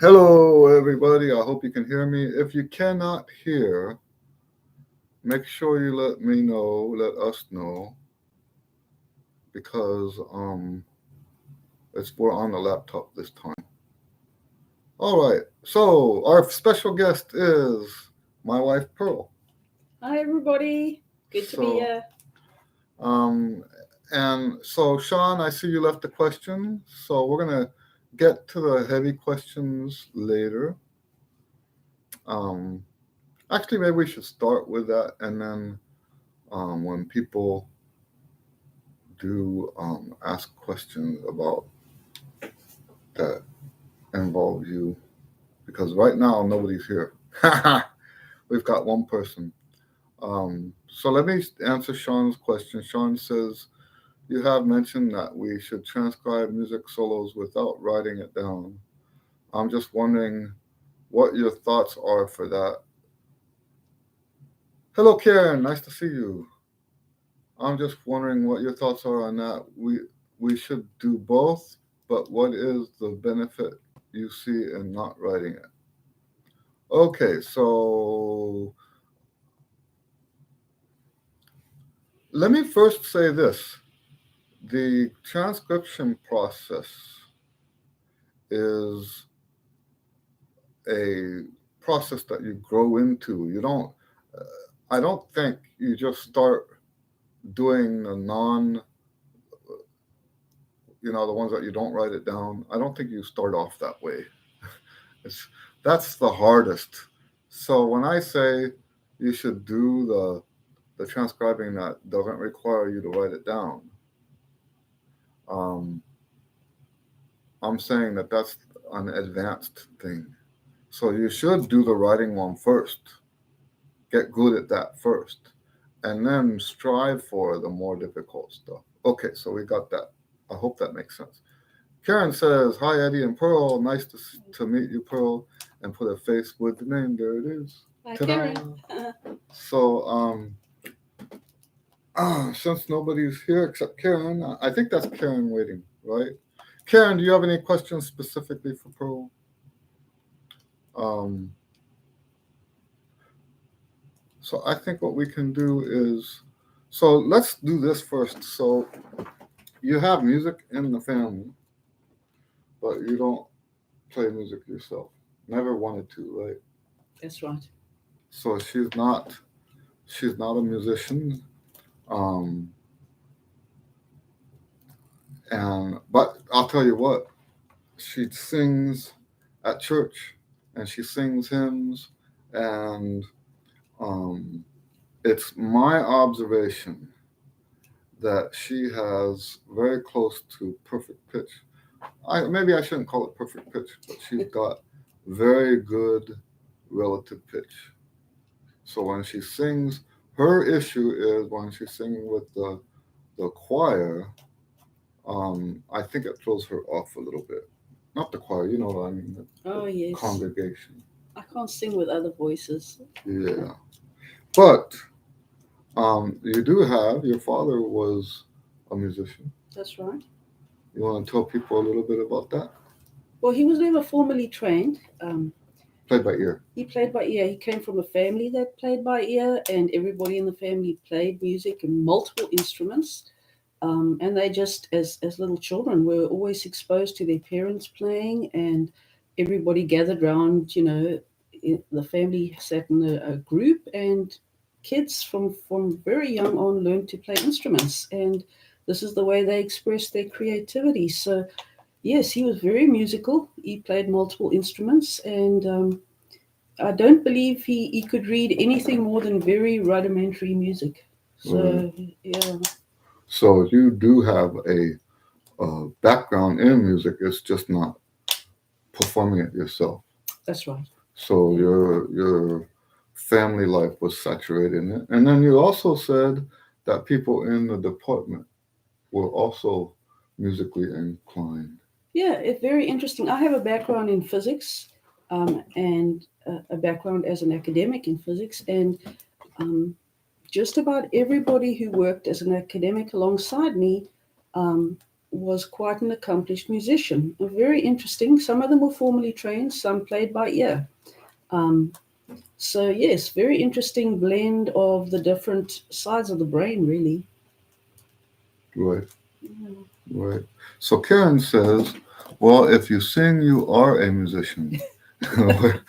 Hello, everybody. I hope you can hear me. If you cannot hear, make sure you let me know, let us know, because we're on the laptop this time. All right. So our special guest is my wife Pearl. Hi, everybody. Good to be So here. um, and so Sean, I see you left a question. So we're gonna get to the heavy questions later. Um, Actually, maybe we should start with that, and then when people do ask questions about that involve you, because right now nobody's here. We've got one person. So let me answer Sean's question. Sean says, you have mentioned that we should transcribe music solos without writing it down. I'm just wondering what your thoughts are for that. Hello, Karen. Nice to see you. I'm just wondering what your thoughts are on that. We should do both, but what is the benefit you see in not writing it? Okay, so let me first say this. The transcription process is a process that you grow into. You don't, I don't think you just start doing the the ones that you don't write it down. I don't think you start off that way. It's, that's the hardest. So when I say you should do the transcribing that doesn't require you to write it down, um, I'm saying that that's an advanced thing. So you should do the writing one first. Get good at that first, and then strive for the more difficult stuff. Okay, so we got that. I hope that makes sense. Karen says, "Hi Eddie and Pearl. Nice to meet you, Pearl." And put a face with the name. There it is. Hi, Ta-da! Karen. So since nobody's here except Karen, I think that's Karen waiting, right? Karen, do you have any questions specifically for Pearl? Um, so I think what we can do is, so let's do this first. So you have music in the family, but you don't play music yourself. Never wanted to, right? That's right. So she's not a musician. Um, and but I'll tell you what, she sings at church, and she sings hymns, and um, it's my observation that she has very close to perfect pitch. Maybe I shouldn't call it perfect pitch, but she's got very good relative pitch. So when she sings, her issue is when she's singing with the choir. I think it throws her off a little bit. Not the choir, you know what I mean, the Oh, yes. congregation. I can't sing with other voices. Yeah, but you do have your father was a musician. That's right. You want to tell people a little bit about that? Well, he was never formally trained. Played by ear. He played by ear. He came from a family that played by ear, and everybody in the family played music and multiple instruments. And they just, as little children, were always exposed to their parents playing, and everybody gathered round. The family sat in a group, and kids from very young on learned to play instruments, and this is the way they expressed their creativity. So yes, he was very musical. He played multiple instruments, and I don't believe he could read anything more than very rudimentary music. Right. So yeah. So you do have a background in music. It's just not performing it yourself. That's right. So Yeah. your family life was saturated in it, and then you also said that people in the department were also musically inclined. Yeah, it's very interesting. I have a background in physics, and a background as an academic in physics, and um, just about everybody who worked as an academic alongside me um, was quite an accomplished musician. Very interesting. Some of them were formally trained, some played by ear. Um, so, yes, very interesting blend of the different sides of the brain, really. Right. Yeah. Right. So Karen says, well, if you sing, you are a musician. where,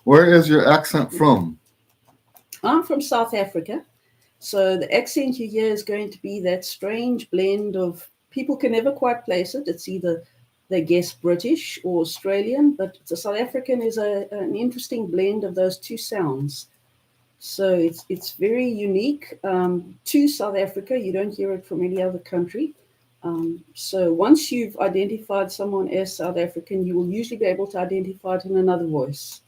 where is your accent from? I'm from South Africa. So the accent you hear is going to be that strange blend of people can never quite place it. It's either they guess British or Australian, but the South African is an interesting blend of those two sounds. So it's very unique to South Africa. You don't hear it from any other country. So once you've identified someone as South African, you will usually be able to identify it in another voice.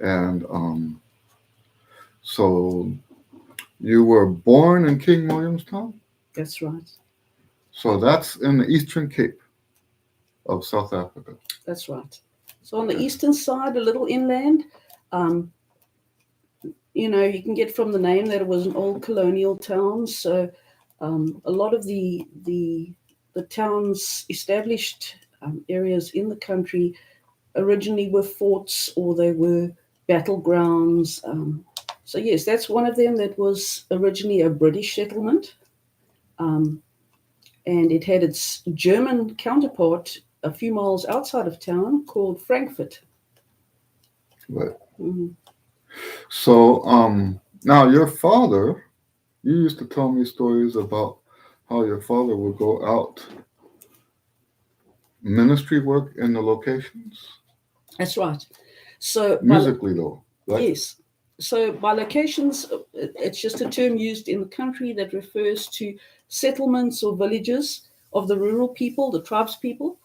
And so you were born in King Williamstown? That's right. So that's in the Eastern Cape of South Africa. That's right. So on the Okay. eastern side, a little inland, um, you can get from the name that it was an old colonial town. So a lot of the towns established areas in the country originally were forts or they were battlegrounds. So yes, that's one of them that was originally a British settlement, um, and it had its German counterpart a few miles outside of town called Frankfurt. Right. Mhm. So now your father, you used to tell me stories about how your father would go out ministry work in the locations. That's right. So Musically though, right? yes. So by locations, it's just a term used in the country that refers to settlements or villages of the rural people, the tribes people.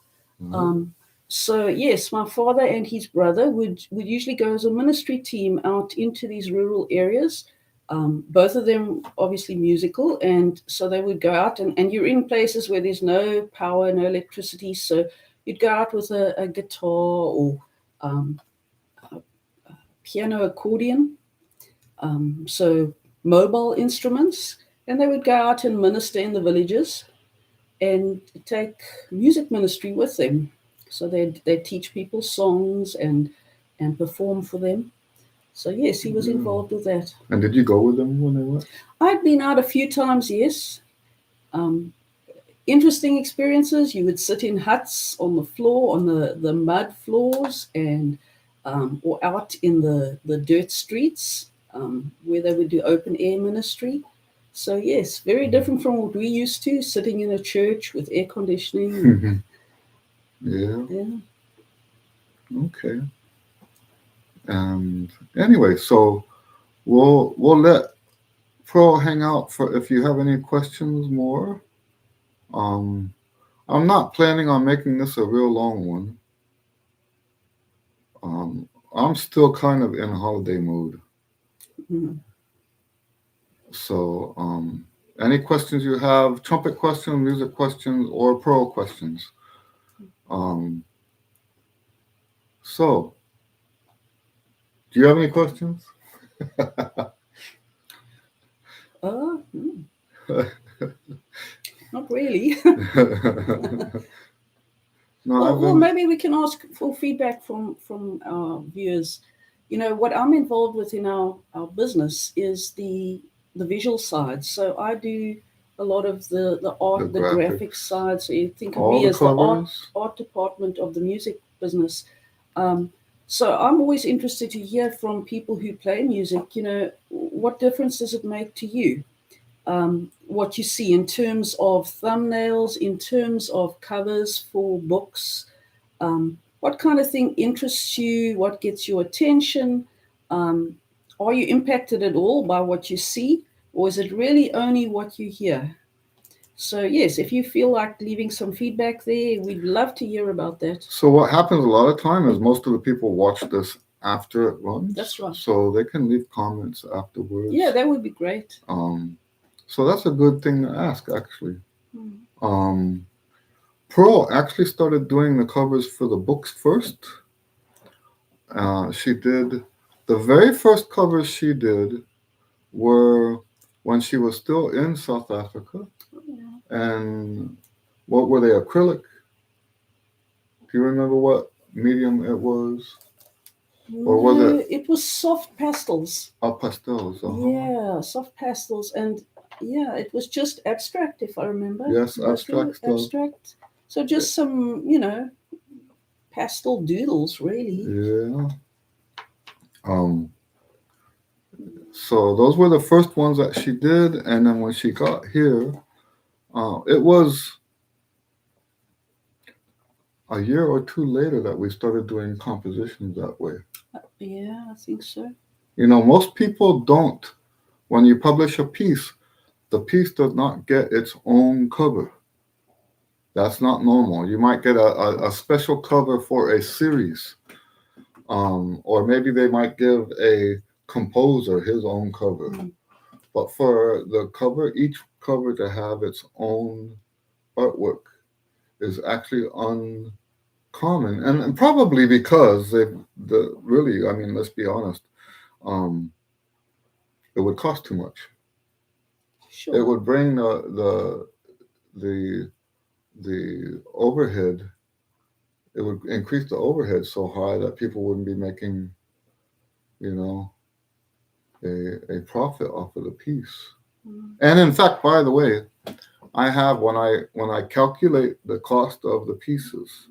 Mhm. Um, so yes, my father and his brother would usually go as a ministry team out into these rural areas. Both of them obviously musical, and so they would go out and you're in places where there's no power, no electricity. So you'd go out with a guitar or um, piano, accordion, so mobile instruments, and they would go out and minister in the villages and take music ministry with them. So they teach people songs and perform for them. So yes, he was Yeah. involved with that. And did you go with them when they went? I'd been out a few times, yes. Um, Interesting experiences. You would sit in huts on the floor, on the mud floors, and or out in the dirt streets where they would do open air ministry. So yes, very different from what we used to, sitting in a church with air conditioning. Yeah. Yeah. Okay. And anyway, so we'll let Pro hang out for if you have any questions more. Um, I'm not planning on making this a real long one. I'm still kind of in holiday mode. Mhm. So, any questions you have, trumpet questions, music questions, or Pro questions? Um, so, do you have any questions? Uh, hmm, Not really. No, I've Well, been. maybe we can ask for feedback from our viewers. What I'm involved with in our business is the visual side. So I do a lot of the The art, the graphics graphics, side. So you think of all me the as the art covers. art department of the music business. So I'm always interested to hear from people who play music. What difference does it make to you? What you see in terms of thumbnails, in terms of covers for books, what kind of thing interests you? What gets your attention? Um, are you impacted at all by what you see, or is it really only what you hear? So, yes, if you feel like leaving some feedback there, we'd love to hear about that. So what happens a lot of time is most of the people watch this after it That's runs, right. so they can leave comments Yeah, afterwards. that would be great. So that's a good thing to ask, actually. Mm. Um, Pearl actually started doing the covers for the books first. She did the very first covers she did were when she was still in South Africa. And what were they, acrylic? Do you remember what medium it was? Or was No, it it was soft pastels. pastels? Yeah, soft pastels, and yeah, it was just abstract, if I remember. Yes, Mostly abstract stuff. abstract. So just some, pastel doodles, really. Yeah. Um, so those were the first ones that she did, and then when she got here, it was a year or two later that we started doing compositions that way. Yeah, I think so. You know, most people don't. When you publish a piece, the piece does not get its own cover. That's not normal. You might get a special cover for a series, or maybe they might give a composer his own cover. Mm. But for the cover, each cover to have its own artwork is actually uncommon, and probably because really, I mean, let's be honest, um, it would cost too much. It Sure. would bring the the overhead. It would increase the overhead so high that people wouldn't be making, you know, a profit off of the piece. Mm. And in fact, by the way, I have when I calculate the cost of the pieces,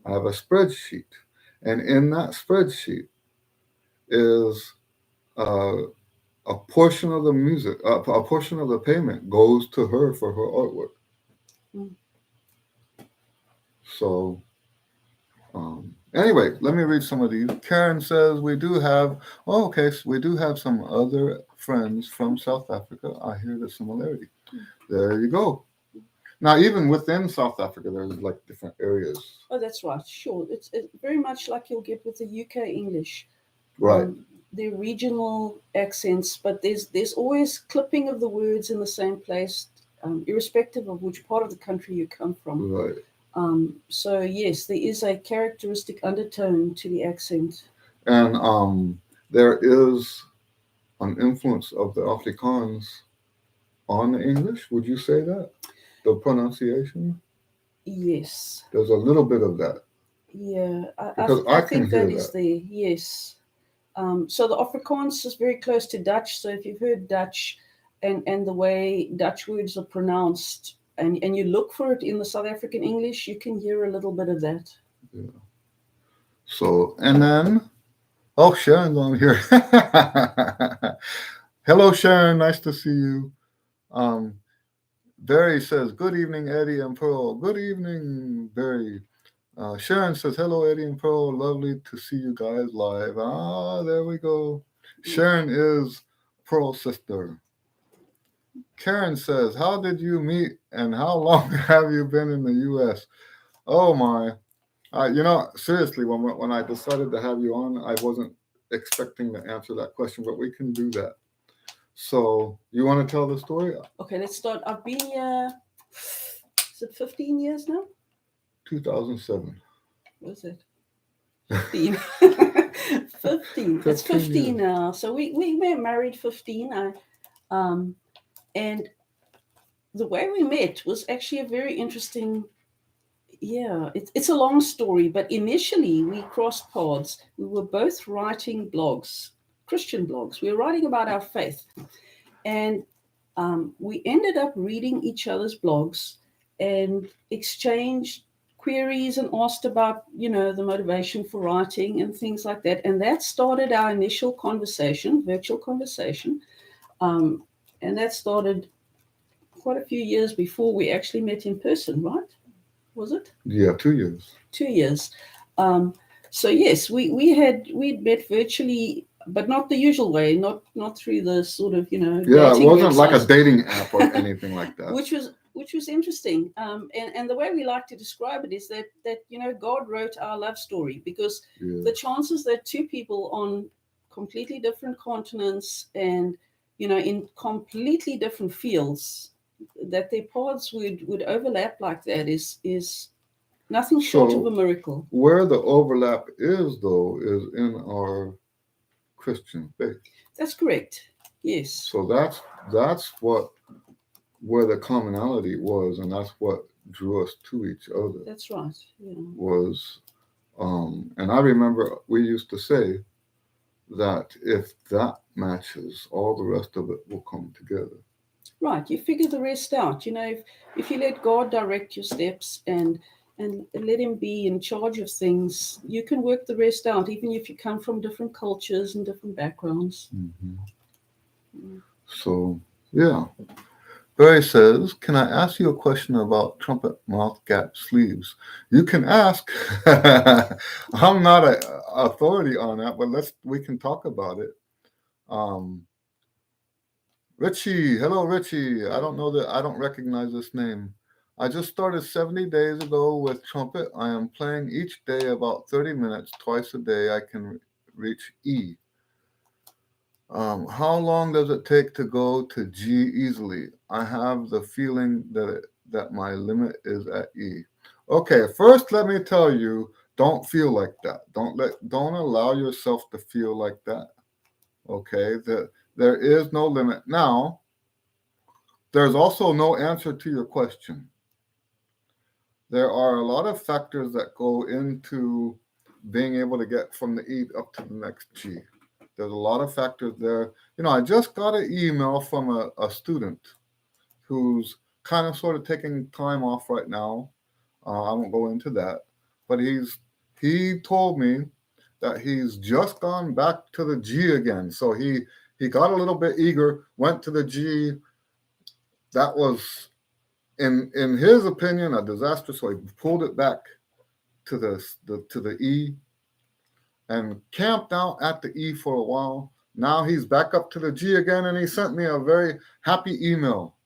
I have a spreadsheet, and in that spreadsheet is uh, a portion of the music, a portion of the payment goes to her for her artwork. Mm. So anyway, let me read some of these. Karen says we do have. Oh, okay, so we do have some other friends from South Africa. I hear the similarity. There you go. Now, even within South Africa, there's like different areas. Oh, that's right. Sure. It's very much like you'll get with the UK English. Right, The regional accents, but there's always clipping of the words in the same place, irrespective of which part of the country you come from. right. So yes, there is a characteristic undertone to the accent. And there is an influence of the Afrikaans on the English. Would you say that? The pronunciation? Yes. There's a little bit of that Yeah, because I I can think that hear is that. there. Yes. So the Afrikaans is very close to Dutch. So if you've heard Dutch and the way Dutch words are pronounced, and you look for it in the South African English, you can hear a little bit of that. Yeah. So, and then, oh, Sharon's on here. Hello, Sharon. Nice to see you. Um, Barry says, good evening, Eddie and Pearl. Good evening, Barry. Sharon says, hello, Eddie and Pearl. Lovely to see you guys live. Ah, there we go. Sharon is Pearl's sister. Karen says, how did you meet and how long have you been in the U.S.? Oh, my. Seriously, when I decided to have you on, I wasn't expecting to answer that question, but we can do that. So, you want to tell the story? Okay, let's start. I've been here, is it 15 years now? 2007. What is it? 15. 15. It's 15 15 years. now. So we were married 15. Um, and the way we met was actually a very interesting. Yeah, it's a long story, but initially we crossed paths. We were both writing blogs, Christian blogs. We were writing about our faith. And we ended up reading each other's blogs and exchanged queries and asked about, the motivation for writing and things like that. And that started our initial conversation, virtual conversation. Um, and that started quite a few years before we actually met in person, right? Was it? Yeah, 2 years. 2 years. Um, so yes, we'd met virtually, but not the usual way, not through the sort of Yeah, it dating wasn't like a websites, dating app or anything like that. which was interesting. And the way we like to describe it is that God wrote our love story, because Yeah. the chances that two people on completely different continents and in completely different fields, that their paths would overlap like that is nothing short of a So, miracle. where the overlap is, though, is in our Christian faith. That's correct. Yes. So that's what where the commonality was, and that's what drew us to each other. That's right. Yeah. Was and I remember we used to say that if that matches, all the rest of it will come together. Right. You figure the rest out. If you let God direct your steps and let Him be in charge of things, you can work the rest out, even if you come from different cultures and different backgrounds. Hmm. Mm. So, yeah. Barry says, "Can I ask you a question about trumpet mouth gap sleeves?" You can ask. I'm not a authority on that, but we can talk about it. Um, Richie, hello, Richie. I don't know that I don't recognize this name. I just started 70 days ago with trumpet. I am playing each day about 30 minutes, twice a day. I can reach E. How long does it take to go to G easily? I have the feeling that my limit is at E. Okay, first let me tell you, don't feel like that. Don't allow yourself to feel like that. Okay, there is no limit. Now, there's also no answer to your question. There are a lot of factors that go into being able to get from the E up to the next G. There's a lot of factors there. I just got an email from a student who's kind of sort of taking time off right now. I won't go into that, but he told me that he's just gone back to the G again. So he got a little bit eager, went to the G. That was in his opinion a disaster. So he pulled it back to the E and camped out at the E for a while. Now he's back up to the G again, and he sent me a very happy email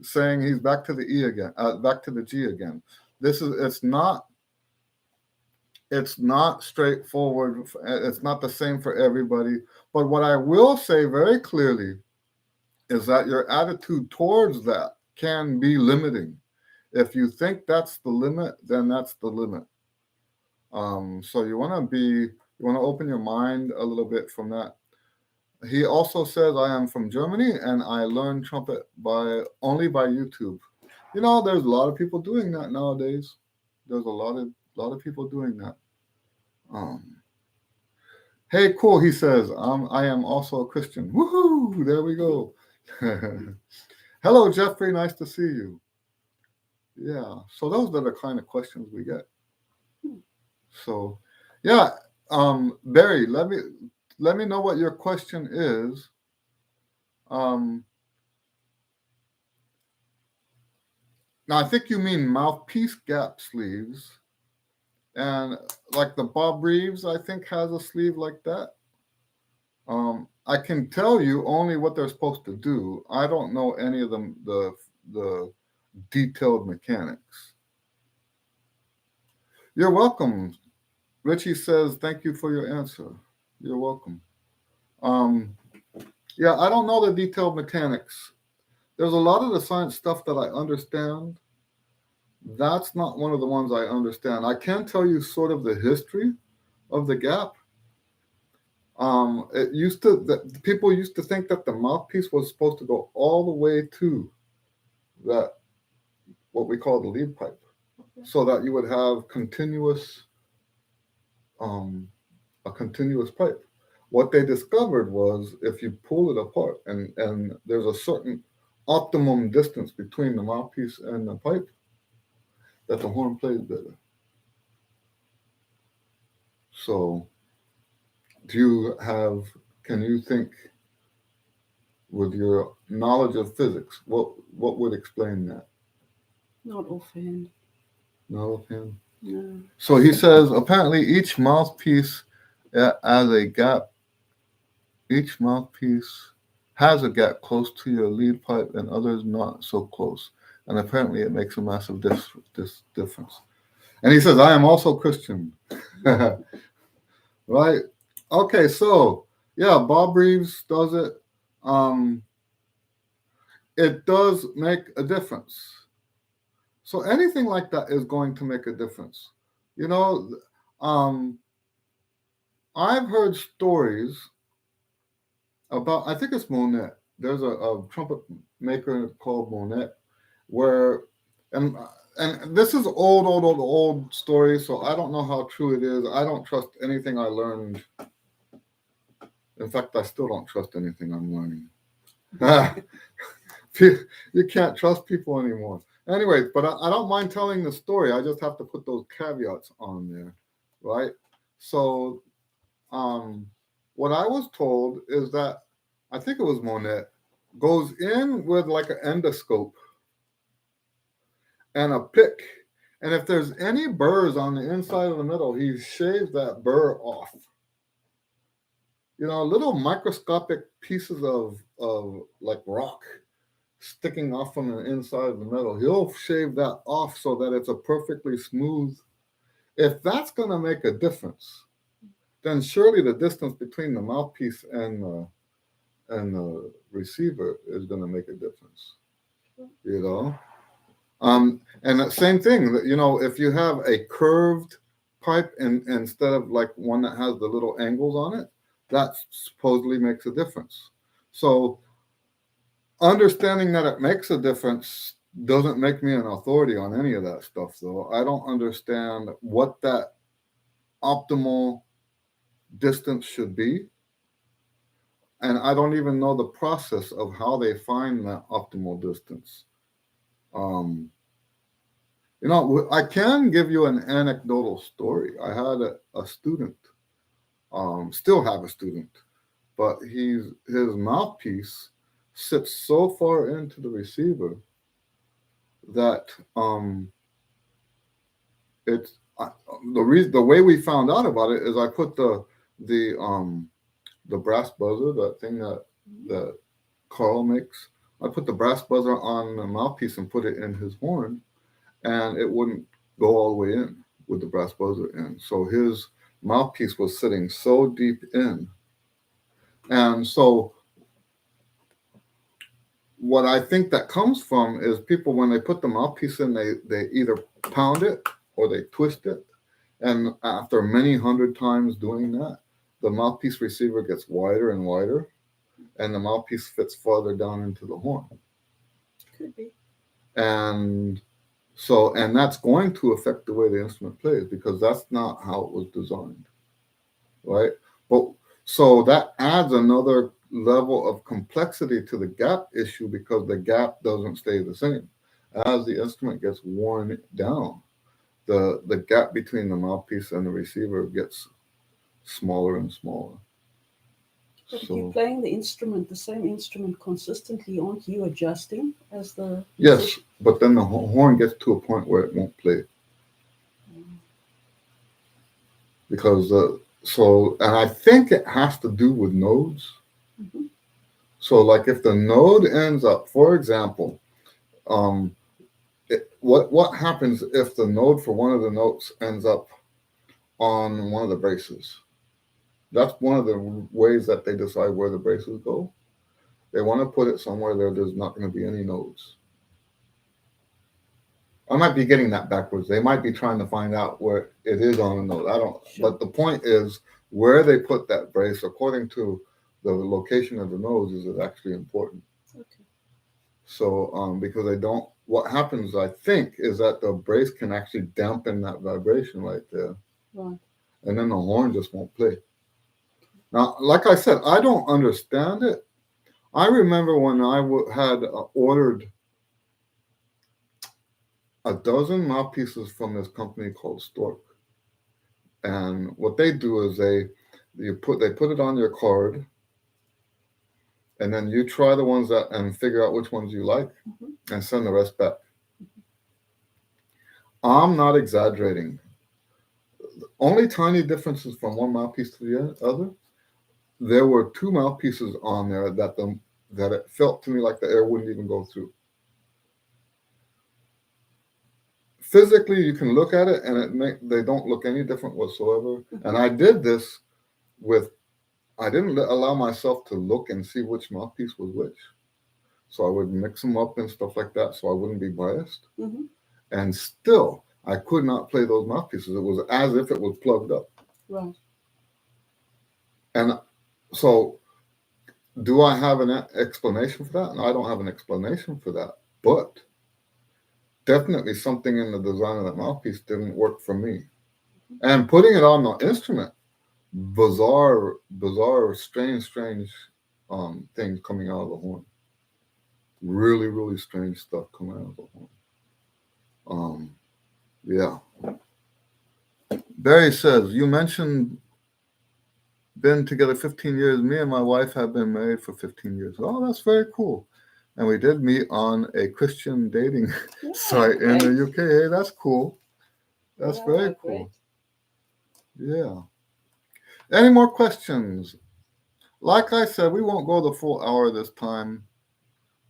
saying he's back to the E again, back to the G again. This is it's not straightforward. It's not the same for everybody. But what I will say very clearly is that your attitude towards that can be limiting. If you think that's the limit, then that's the limit. So you want to open your mind a little bit from that. He also says, "I am from Germany and I learned trumpet by YouTube." There's a lot of people doing that nowadays. There's a lot of people doing that. Um, hey, cool. He says, I am also a Christian. Woohoo! There we go. Hello, Jeffrey. Nice to see you. Yeah. So those are the kind of questions we get. So, yeah. Barry, let me know what your question is. Um, Now I think you mean mouthpiece gap sleeves, and like the Bob Reeves, I think has a sleeve like that. I can tell you only what they're supposed to do. I don't know any of them the detailed mechanics. You're welcome. Richie says thank you for your answer. You're welcome. Um, yeah, I don't know the detailed mechanics. There's a lot of the science stuff that I understand. That's not one of the ones I understand. I can tell you sort of the history of the gap. People used to think that the mouthpiece was supposed to go all the way to that what we call the lead pipe, so that you would have um, a continuous pipe. What they discovered was if you pull it apart and there's a certain optimum distance between the mouthpiece and the pipe, that the horn plays better. So, do you have? Can you think with your knowledge of physics, what would explain that? Not offhand. No offhand. No. So he says apparently as a gap, each mouthpiece has a gap close to your lead pipe and others not so close. And apparently it makes a massive difference. And he says, I am also Christian. Right? Okay, so yeah, Bob Reeves does it. Um, it does make a difference. So anything like that is going to make a difference. You know, um, I've heard stories about, I think it's Monet. There's a trumpet maker called Monet, where and and this is old story, so I don't know how true it is. I don't trust anything I learned. In fact, I still don't trust anything I'm learning. You can't trust people anymore. Anyways, but I don't mind telling the story. I just have to put those caveats on there, right? So, um, what I was told is that I think it was Monet goes in with like an endoscope and a pick, and if there's any burrs on the inside of the middle, he shaves that burr off. Little microscopic pieces of like rock sticking off from the inside of the metal. He'll shave that off so that it's a perfectly smooth. If that's going to make a difference, then surely the distance between the mouthpiece and the receiver is going to make a difference. You know, and the same thing that if you have a curved pipe and instead of like one that has the little angles on it, that supposedly makes a difference. So understanding that it makes a difference doesn't make me an authority on any of that stuff, though. I don't understand what that optimal distance should be. And I don't even know the process of how they find that optimal distance. Um, I can give you an anecdotal story. I had a student, still have a student, but his mouthpiece sits so far into the receiver that it's the way we found out about it is I put the brass buzzer, that thing that Carl makes. I put the brass buzzer on the mouthpiece and put it in his horn, and it wouldn't go all the way in with the brass buzzer in. So his mouthpiece was sitting so deep in, and so what I think that comes from is people when they put the mouthpiece in, they either pound it or they twist it. And after many hundred times doing that, the mouthpiece receiver gets wider and wider, and the mouthpiece fits farther down into the horn. Could be. And and that's going to affect the way the instrument plays because that's not how it was designed, right? But so that adds another level of complexity to the gap issue because the gap doesn't stay the same. As the instrument gets worn down, the gap between the mouthpiece and the receiver gets smaller and smaller. But if you're So playing the same instrument consistently, aren't you adjusting as the yes, musician? but then the horn gets to a point where it won't play because and I think it has to do with nodes. Mm-hmm. So like if the node ends up, for example, um, what happens if the node for one of the notes ends up on one of the braces? That's one of the ways that they decide where the braces go. They want to put it somewhere there's not going to be any nodes. I might be getting that backwards. They might be trying to find out where it is on a node. I don't. Sure. But the point is where they put that brace, according to the location of the nodes, is actually important. Okay. So because they don't, what happens, I think, is that the brace can actually dampen that vibration right there, Right. and then the horn just won't play. Now, like I said, I don't understand it. I remember when I had ordered a dozen mouthpieces from this company called Stork, and what they do is they put it on your card, and then you try the ones that and figure out which ones you like, Mm-hmm. and send the rest back. I'm not exaggerating. Only tiny differences from one mouthpiece to the other. There were two mouthpieces on there that it felt to me like the air wouldn't even go through. Physically, you can look at it and they don't look any different whatsoever. Mm-hmm. And I did this with I didn't allow myself to look and see which mouthpiece was which. So I would mix them up and stuff like that so I wouldn't be biased. Mm-hmm. And still, I could not play those mouthpieces. It was as if it was plugged up. Right. And so Do I have an explanation for that? No, I don't have an explanation for that. But definitely something in the design of that mouthpiece didn't work for me. And putting it on the instrument, bizarre, strange things coming out of the horn. Really, really strange stuff coming out of the horn. Yeah. Barry says, you mentioned been together 15 years. Me and my wife have been married for 15 years. Oh, that's very cool. And we did meet on a Christian dating site in the UK. Hey, that's cool. That's very cool. Yeah. Any more questions? Like I said, we won't go the full hour this time.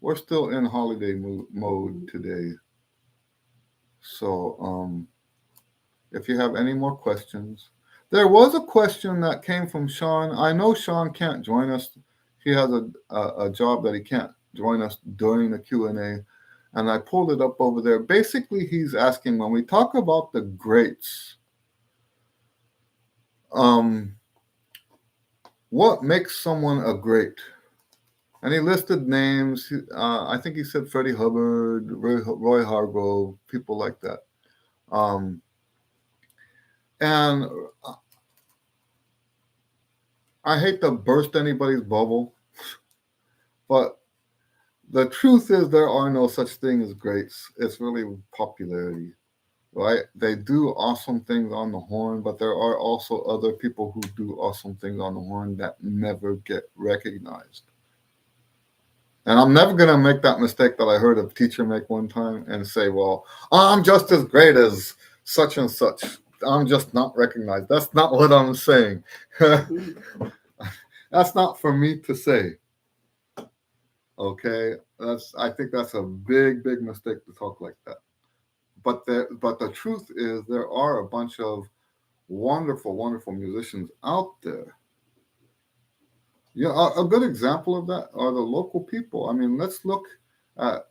We're still in holiday mode today. So, if you have any more questions, there was a question that came from Sean. I know Sean can't join us. He has a job that he can't join us during the Q and A, and I pulled it up over there. Basically, he's asking when we talk about the greats, what makes someone a great? And he listed names. I think he said Freddie Hubbard, Roy Hargrove, people like that. And I hate to burst anybody's bubble, but the truth is there are no such thing as greats. It's really popularity, right? They do awesome things on the horn, but there are also other people who do awesome things on the horn that never get recognized. And I'm never going to make that mistake that I heard a teacher make one time and say, well, I'm just as great as such and such. I'm just not recognized. That's not what I'm saying. That's not for me to say. Okay, I think that's a big mistake to talk like that. But the truth is there are a bunch of wonderful musicians out there. Yeah, a good example of that are the local people. I mean, let's look at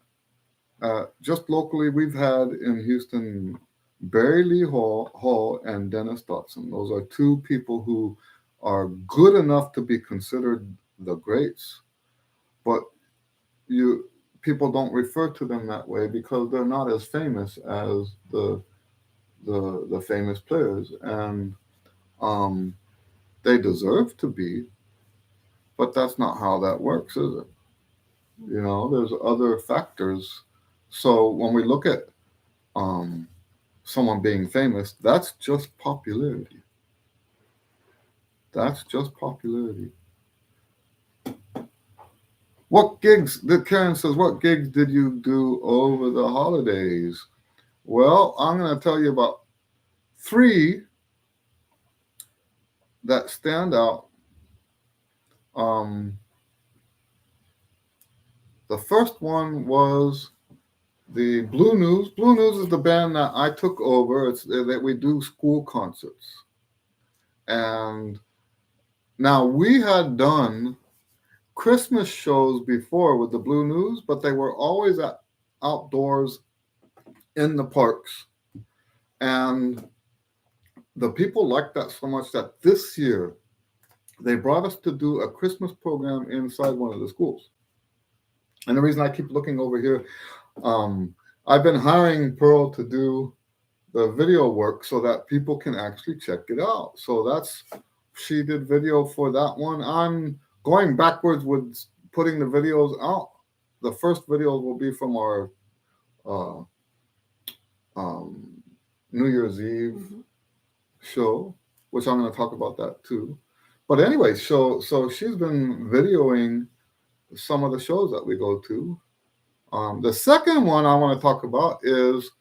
just locally. We've had in Houston Barry Lee Hall and Dennis Dotson. Those are two people who are good enough to be considered the greats, but people don't refer to them that way because they're not as famous as the famous players, and they deserve to be, but that's not how that works, is it? You know, there's other factors. So when we look at um, someone being famous, that's just popularity. That's just popularity. What gigs? Karen says, what gigs did you do over the holidays? Well, I'm going to tell you about three that stand out. Um, the first one was the Blue News. Blue News is the band that I took over. It's that we do school concerts. And now we had done Christmas shows before with the Blue News, but they were always outdoors in the parks. And the people liked that so much that this year they brought us to do a Christmas program inside one of the schools. And the reason I keep looking over here, I've been hiring Pearl to do the video work so that people can actually check it out. So she did video for that one. I'm going backwards with putting the videos out. The first video will be from our uh, New Year's Eve show, which I'm going to talk about that too. But anyway, so she's been videoing some of the shows that we go to. The second one I want to talk about is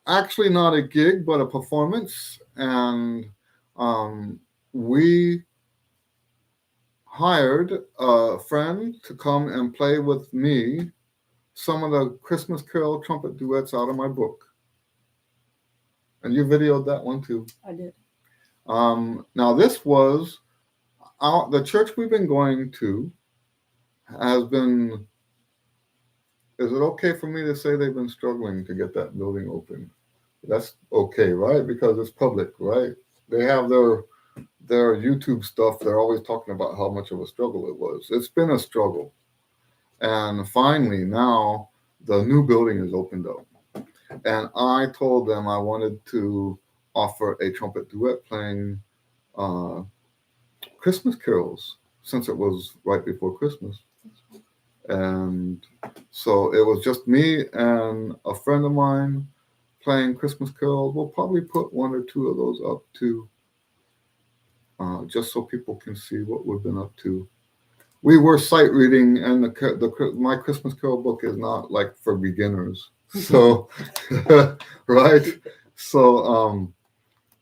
actually not a gig, but a performance. And we hired a friend to come and play with me some of the Christmas Carol trumpet duets out of my book. And you videoed that one too. I did. Now, this was the church we've been going to has been. Is it okay for me to say they've been struggling to get that building open? That's okay, right? Because it's public, right? They have their YouTube stuff, they're always talking about how much of a struggle it was. It's been a struggle. And finally, now the new building is opened up. And I told them I wanted to offer a trumpet duet playing uh, Christmas carols since it was right before Christmas. And so it was just me and a friend of mine playing Christmas carols. We'll probably put one or two of those up too, just so people can see what we've been up to. We were sight reading, and my Christmas Carol book is not like for beginners. So, right? So,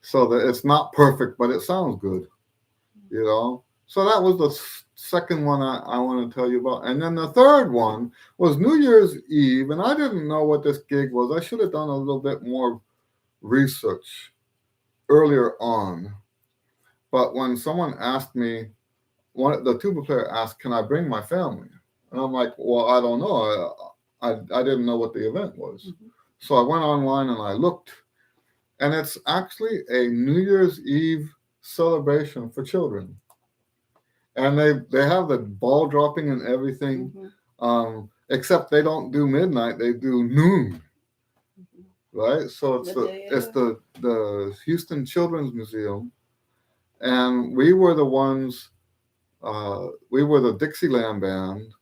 so that it's not perfect, but it sounds good, you know. So that was the second one I want to tell you about, and then the third one was New Year's Eve, and I didn't know what this gig was. I should have done a little bit more research earlier on, but when someone asked me, the tuba player asked, "Can I bring my family?" And I'm like, "Well, I don't know. I didn't know what the event was." Mm-hmm. So I went online and I looked, and it's actually a New Year's Eve celebration for children. And they have the ball dropping and everything, except they don't do midnight; they do noon, right? So it's the Houston Children's Museum, and we were the ones. We were the Dixieland band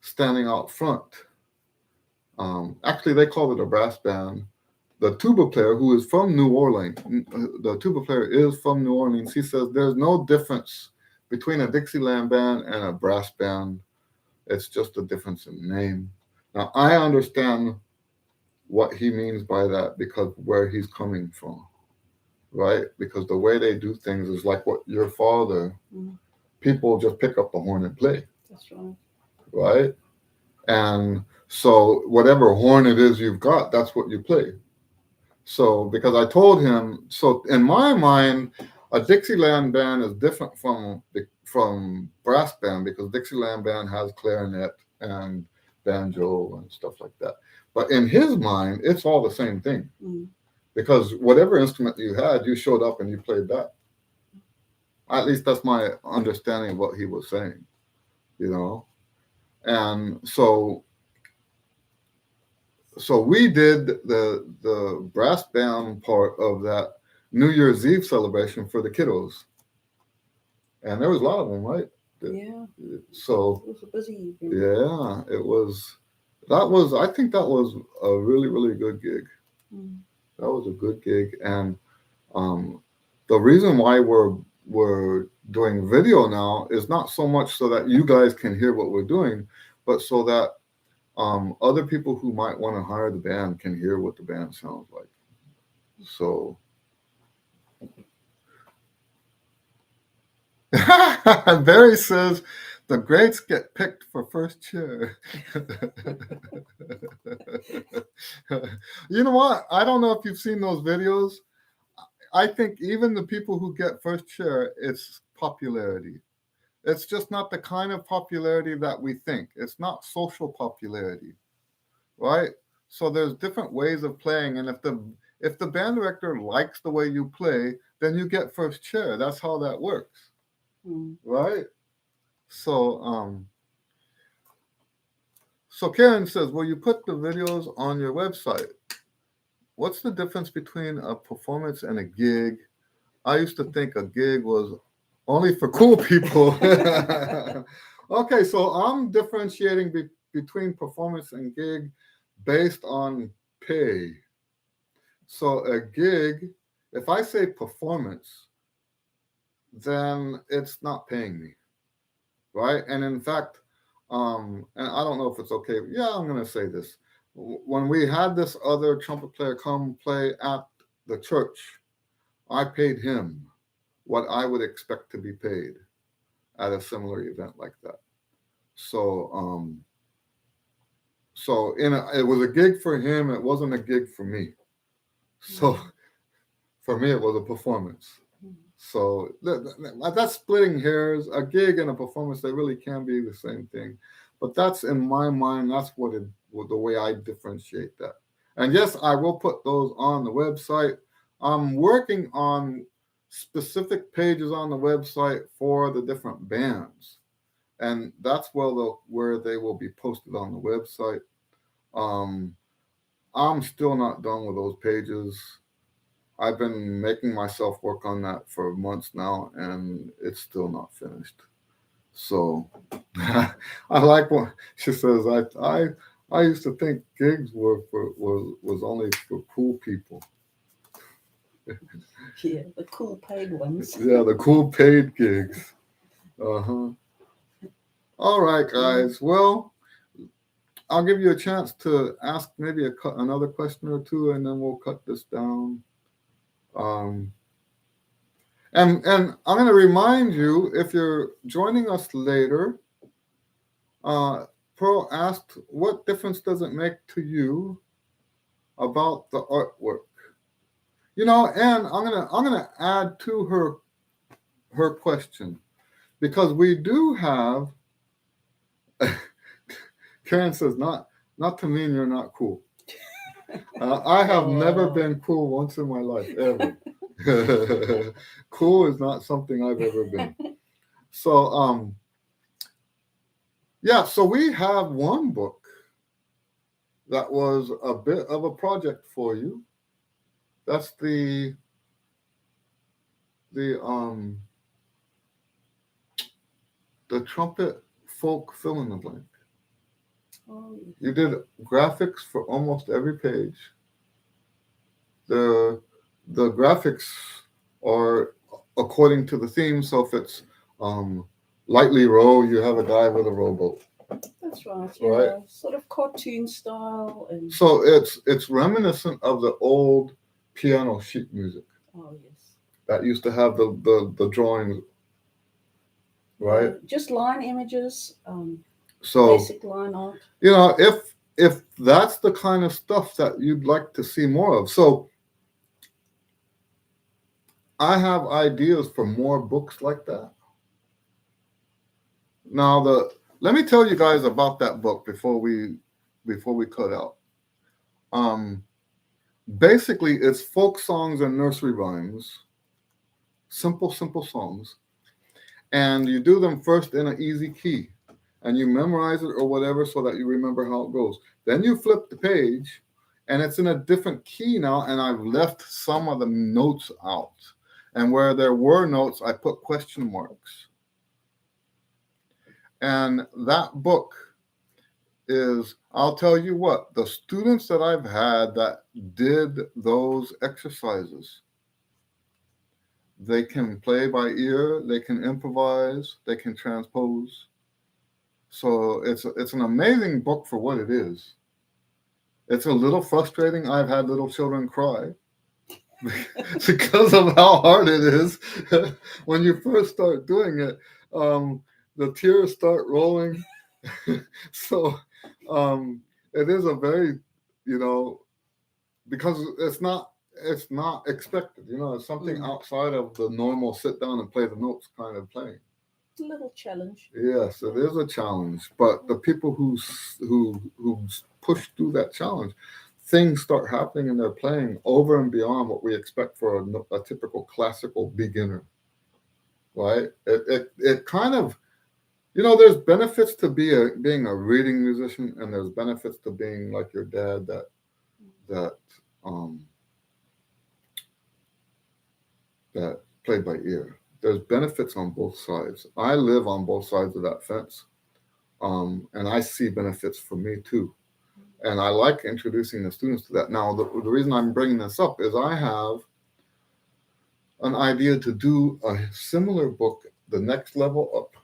standing out front. Actually, they called it a brass band. The tuba player, who is from New Orleans, the tuba player is from New Orleans. He says there's no difference between a Dixieland band and a brass band. It's just a difference in name. Now, I understand what he means by that because where he's coming from, right? Because the way they do things is like what your father. Mm-hmm. People just pick up the horn and play. That's right. Right? And so whatever horn it is you've got, that's what you play. So because I told him, so in my mind, a Dixieland band is different from brass band because Dixieland band has clarinet and banjo and stuff like that. But in his mind, it's all the same thing. Mm. Because whatever instrument you had, you showed up and you played that. At least that's my understanding of what he was saying, you know. And so we did the brass band part of that New Year's Eve celebration for the kiddos, and there was a lot of them, right? Yeah. So it was a busy evening. Yeah, it was. That was. I think that was a really, really good gig. Mm. That was a good gig, and the reason why we're doing video now is not so much so that you guys can hear what we're doing, but so that other people who might want to hire the band can hear what the band sounds like. So Barry says the greats get picked for first chair. You know what? I don't know if you've seen those videos. I think even the people who get first chair, it's popularity. It's just not the kind of popularity that we think. It's not social popularity, right? So there's different ways of playing, and if the band director likes the way you play, then you get first chair. That's how that works, right? So so Karen says, "Well, you put the videos on your website. What's the difference between a performance and a gig? I used to think a gig was only for cool people." Okay, so I'm differentiating between performance and gig based on pay. So a gig, if I say performance, then it's not paying me, right? And in fact, and I don't know if it's okay. Yeah, I'm going to say this. When we had this other trumpet player come play at the church, I paid him what I would expect to be paid at a similar event like that. So, it was a gig for him. It wasn't a gig for me. So, for me, it was a performance. So that's splitting hairs. A gig and a performance, they really can be the same thing. But that's in my mind. That's the way I differentiate that. And yes, I will put those on the website. I'm working on specific pages on the website for the different bands, and that's where they will be posted on the website. Um, I'm still not done with those pages. I've been making myself work on that for months now, and it's still not finished. So I like what she says. I used to think gigs was only for cool people. Yeah, the cool paid ones. Yeah, the cool paid gigs. Uh huh. All right, guys. Well, I'll give you a chance to ask maybe another question or two, and then we'll cut this down. Um, and I'm going to remind you, if you're joining us later, uh, Pearl asked, "What difference does it make to you about the artwork?" And I'm gonna add to her question, because we do have. Karen says, not to mean you're not cool. I have never been cool once in my life, ever. Cool is not something I've ever been. So, yeah, so we have one book that was a bit of a project for you. That's the the trumpet folk fill in the blank. Oh, You did graphics for almost every page. The the graphics are according to the theme. So if it's um, lightly row, you have a guy with a rowboat, that's right. right? Yeah, sort of cartoon style and. So it's reminiscent of the old piano sheet music Oh yes. that used to have the drawings, right? Yeah, just line images, So basic line art. if that's the kind of stuff that you'd like to see more of, so I have ideas for more books like that. Now let me tell you guys about that book before we cut out. Um, Basically, it's folk songs and nursery rhymes, simple songs, and you do them first in an easy key, and you memorize it or whatever so that you remember how it goes. Then you flip the page, and it's in a different key now, and I've left some of the notes out, and where there were notes, I put question marks. And that book is, I'll tell you what, the students that I've had that did those exercises, they can play by ear, they can improvise, they can transpose. So it's an amazing book for what it is. It's a little frustrating. I've had little children cry because of how hard it is. When you first start doing it, the tears start rolling. So it is a very, you know, because it's not expected. It's something outside of the normal sit down and play the notes kind of playing. It's a little challenge. Yes, it is a challenge, but the people who push through that challenge, things start happening and they're playing over and beyond what we expect for a typical classical beginner, right? It kind of, there's benefits to being a reading musician, and there's benefits to being like your dad that um that played by ear. There's benefits on both sides. I live on both sides of that fence, and I see benefits for me too. And I like introducing the students to that. Now, the reason I'm bringing this up is I have an idea to do a similar book, the next level up,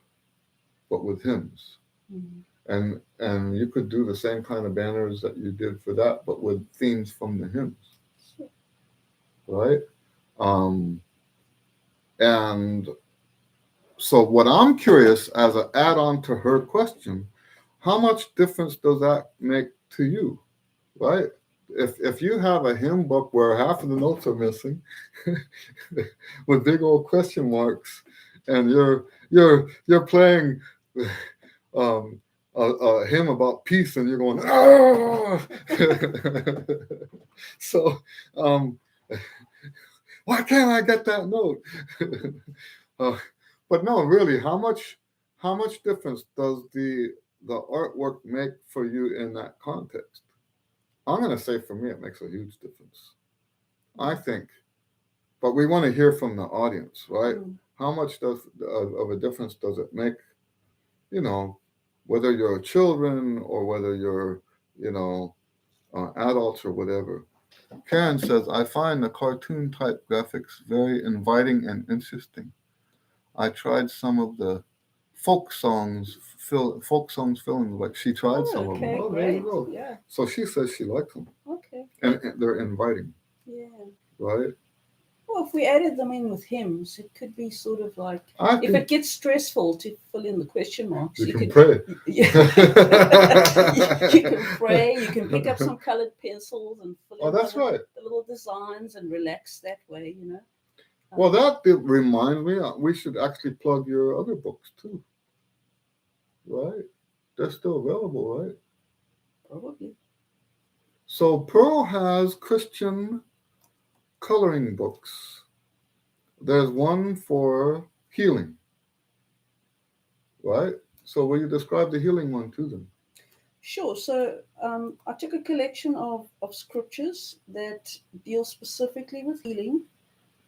but with hymns. Mm-hmm. And you could do the same kind of banners that you did for that, but with themes from the hymns, Sure. right? And so what I'm curious, as an add-on to her question, how much difference does that make to you, right? If you have a hymn book where half of the notes are missing, with big old question marks, and you're playing um, a hymn about peace, and you're going, ah! So um, Why can't I get that note? uh, but no, really, how much difference does the artwork make for you in that context? I'm gonna say for me, it makes a huge difference. I think, but we want to hear from the audience, right? Mm. How much of a difference does it make? You know, whether you're children or whether you're, you know, adults or whatever. Karen says, I find the cartoon type graphics very inviting and interesting. I tried some of the folk songs films, like she tried Oh, some of them. okay, Oh, there you great. go. Yeah. So she says she likes them, Okay. and they're inviting, Yeah. right? Well, if we added them in with hymns, it could be sort of like, I if it think gets stressful to fill in the question marks, you you can could, pray. yeah, you can pray, you can pick up some colored pencils and fill Oh, in that's right. the little designs and relax that way, you know. Well, that reminds me, we should actually plug your other books too, right? They're still available, right? Probably. So Pearl has Christian coloring books. There's one for healing, right? So will you describe the healing one to them? Sure. So I took a collection of scriptures that deal specifically with healing,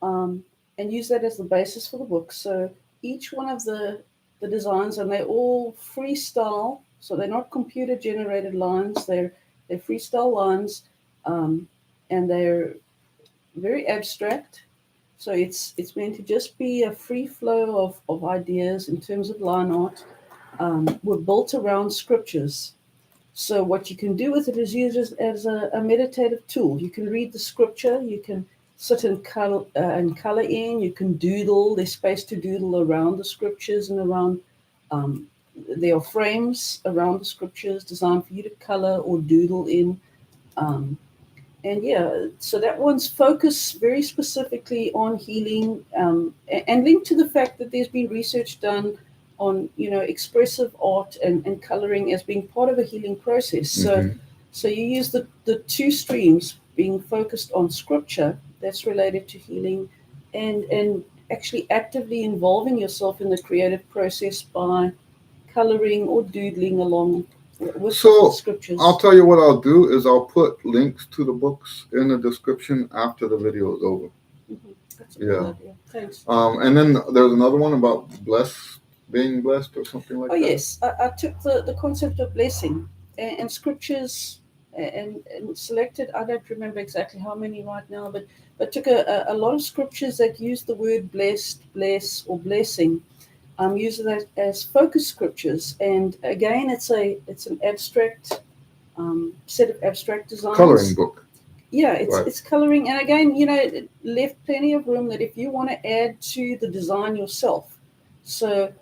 um, and use that as the basis for the book. So each one of the designs, and they're all freestyle, so they're not computer generated lines. They're freestyle lines, um, and they're very abstract. So it's meant to just be a free flow of ideas in terms of line art. We're built around scriptures. So what you can do with it is use it as a meditative tool. You can read the scripture. You can sit and color in. You can doodle. There's space to doodle around the scriptures and around. Um, there are frames around the scriptures designed for you to color or doodle in. Um, and yeah, so that one's focused very specifically on healing, and linked to the fact that there's been research done on expressive art and coloring as being part of a healing process. Mm-hmm. So you use the two streams being focused on scripture that's related to healing, and actually actively involving yourself in the creative process by coloring or doodling along with the So I'll scriptures. tell you what I'll do is I'll put links to the books in the description after the video is over. Mhm. That's a good Yeah. idea. Thanks. And then there's another one about being blessed or something like Oh, that. yes. I took the concept of blessing and scriptures and selected, I don't remember exactly how many right now, but took a lot of scriptures that use the word blessed, bless, or blessing. Use that as focus scriptures. And again, it's an abstract set of abstract Coloring designs. book. Yeah, Right. it's coloring, and again, it left plenty of room that if you want to add to the design yourself, so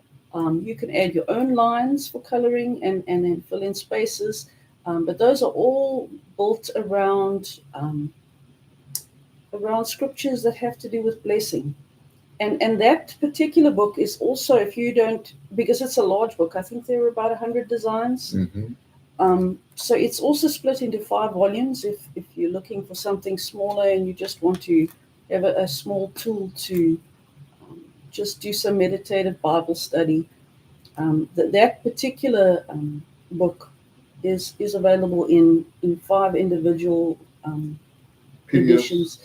you can add your own lines for coloring and then fill in spaces, but those are all built around scriptures that have to do with blessing. And that particular book is also, if you don't, because it's a large book, I think there are about 100 designs. Mm-hmm. So it's also split into 5 volumes if you're looking for something smaller and you just want to have a small tool to just do some meditative Bible study. That particular book is available in 5 individual PDFs. editions.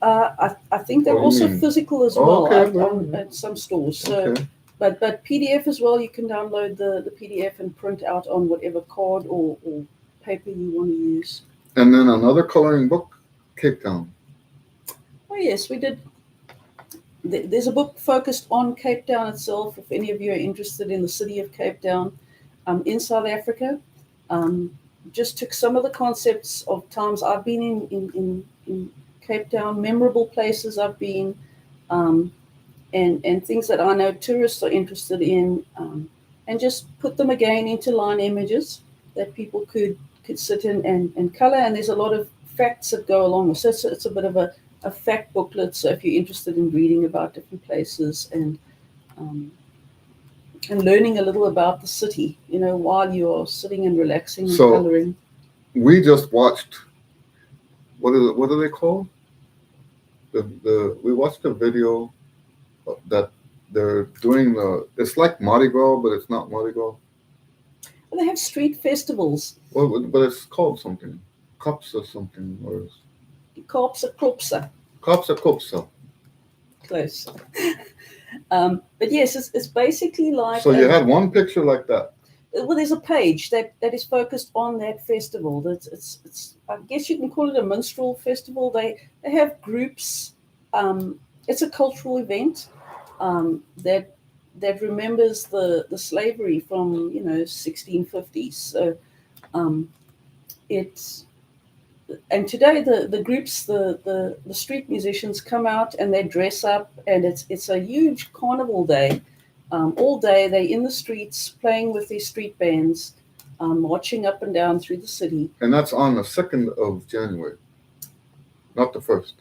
I think they're Oh, you also mean? physical as Oh, well okay, at some stores. So, Okay. but PDF as well. You can download the PDF and print out on whatever card or paper you want to use. And then another coloring book, Capetown. Oh yes, we did. There's a book focused on Cape Town itself. If any of you are interested in the city of Cape Town, in South Africa, um, just took some of the concepts of times I've been in Cape Town, memorable places I've been, um, and things that I know tourists are interested in, and just put them again into line images that people could sit in and color. And there's a lot of facts that go along with it. So it's a bit of a fact booklet. So if you're interested in reading about different places um, and learning a little about the city, while you're sitting and relaxing and So coloring. we just watched. What is it? What are they called? we watched a video that they're doing it's like Mardi Gras, but it's not Mardi Gras. Well, they have street festivals. Well, but it's called something, Cups or something, or Korpse, Kropse, Cups or Kopsa. close. But yes, it's basically like. So you had one picture like that. Well, there's a page that is focused on that festival. It's I guess you can call it a minstrel festival. They have groups. It's a cultural event that remembers the slavery from 1650s. So it's and today the groups the street musicians come out and they dress up, and it's a huge carnival day. All day they're in the streets playing with their street bands, marching up and down through the city. And that's on the 2nd of January, not the 1st.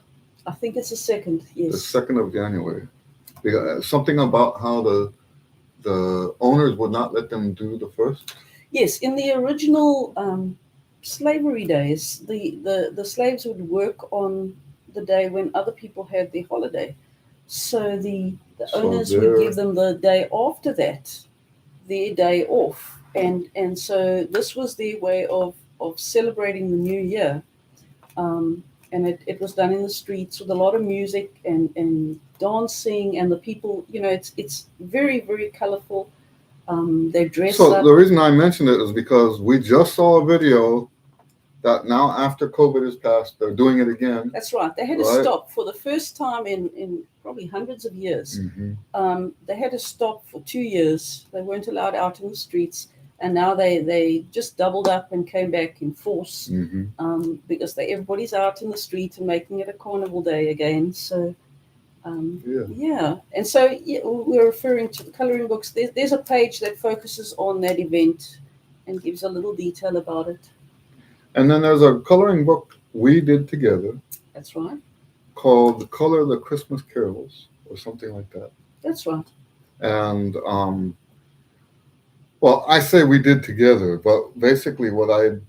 I think it's the 2nd, yes. The 2nd of January. Because something about how the owners would not let them do the 1st. Yes, in the original slavery days, the slaves would work on the day when other people had their holiday. So the owners would give them the day after that, their day off. And so this was their way of celebrating the new year. And it was done in the streets with a lot of music and dancing, and the people, it's very, very colorful. They dress up. So the reason I mentioned it is because we just saw a video that now after COVID is passed, they're doing it again. That's right. They had to stop for the first time in probably hundreds of years. Mm-hmm. They had to stop for 2 years. They weren't allowed out in the streets. And now they just doubled up and came back in force, because everybody's out in the street and making it a carnival day again. So, yeah. And so we're referring to the coloring books. There's a page that focuses on that event and gives a little detail about it. And then there's a coloring book we did together. That's right. Called Color the Christmas Carols or something like that. That's right. And well, I say we did together, but basically the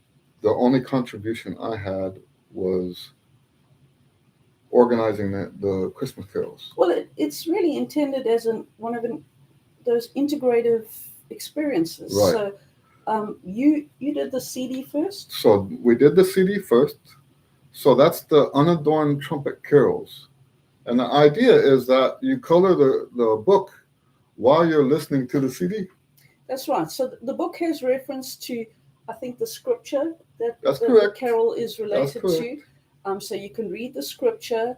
only contribution I had was organizing the Christmas carols. Well, it's really intended as one of those integrative experiences. Right. So you did the CD first? So we did the CD first. So that's the Unadorned Trumpet Carols. And the idea is that you color the book while you're listening to the CD. That's right. So the book has reference to, I think, the scripture that the carol is related to. So you can read the scripture.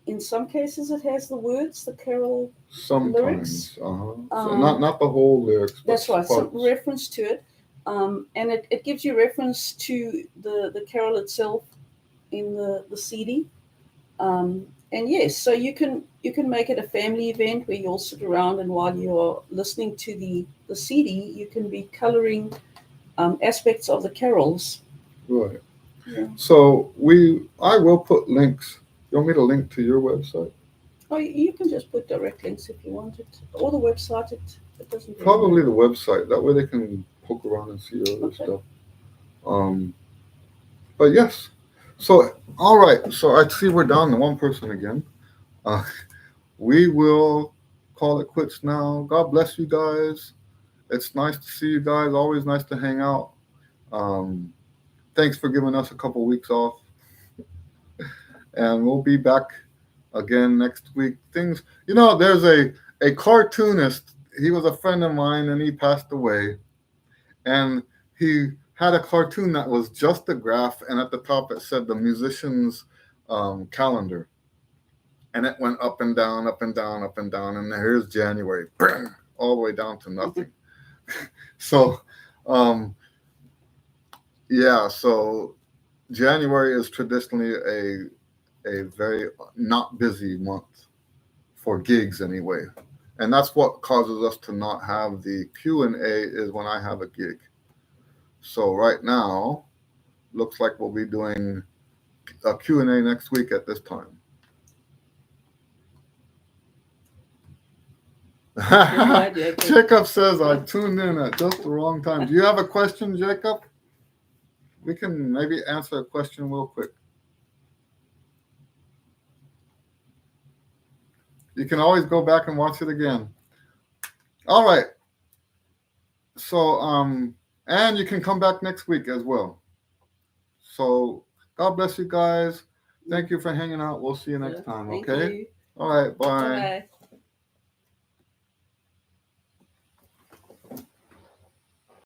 In some cases, it has the words, the carol lyrics. So not the whole lyrics. That's right. Some reference to it. And it gives you reference to the carol itself in the CD. And yes, so you can make it a family event where you all sit around, and while you're listening to the CD, you can be coloring aspects of the carols. Right. Yeah. So I will put links. You want me to link to your website? Oh, you can just put direct links if you want it, or the website. It doesn't. Probably the website. That way they can poke around and see other stuff. But yes. So all right. So I see we're down to one person again. We will call it quits now. God bless you guys. It's nice to see you guys. Always nice to hang out. Thanks for giving us a couple weeks off. And we'll be back again next week. There's a cartoonist. He was a friend of mine and he passed away. And he had a cartoon that was just a graph, and at the top it said the musician's calendar. And it went up and down, up and down, up and down. And here's January, all the way down to nothing. So, so January is traditionally a very not busy month for gigs anyway. And that's what causes us to not have the Q and A is when I have a gig. So right now, looks like we'll be doing a Q and A next week at this time. Jacob says I tuned in at just the wrong time. Do you have a question, Jacob? We can maybe answer a question real quick. You can always go back and watch it again. All right. So, and you can come back next week as well. So, God bless you guys. Thank you for hanging out. We'll see you next time. Thank Okay. you. All right. Bye. Bye.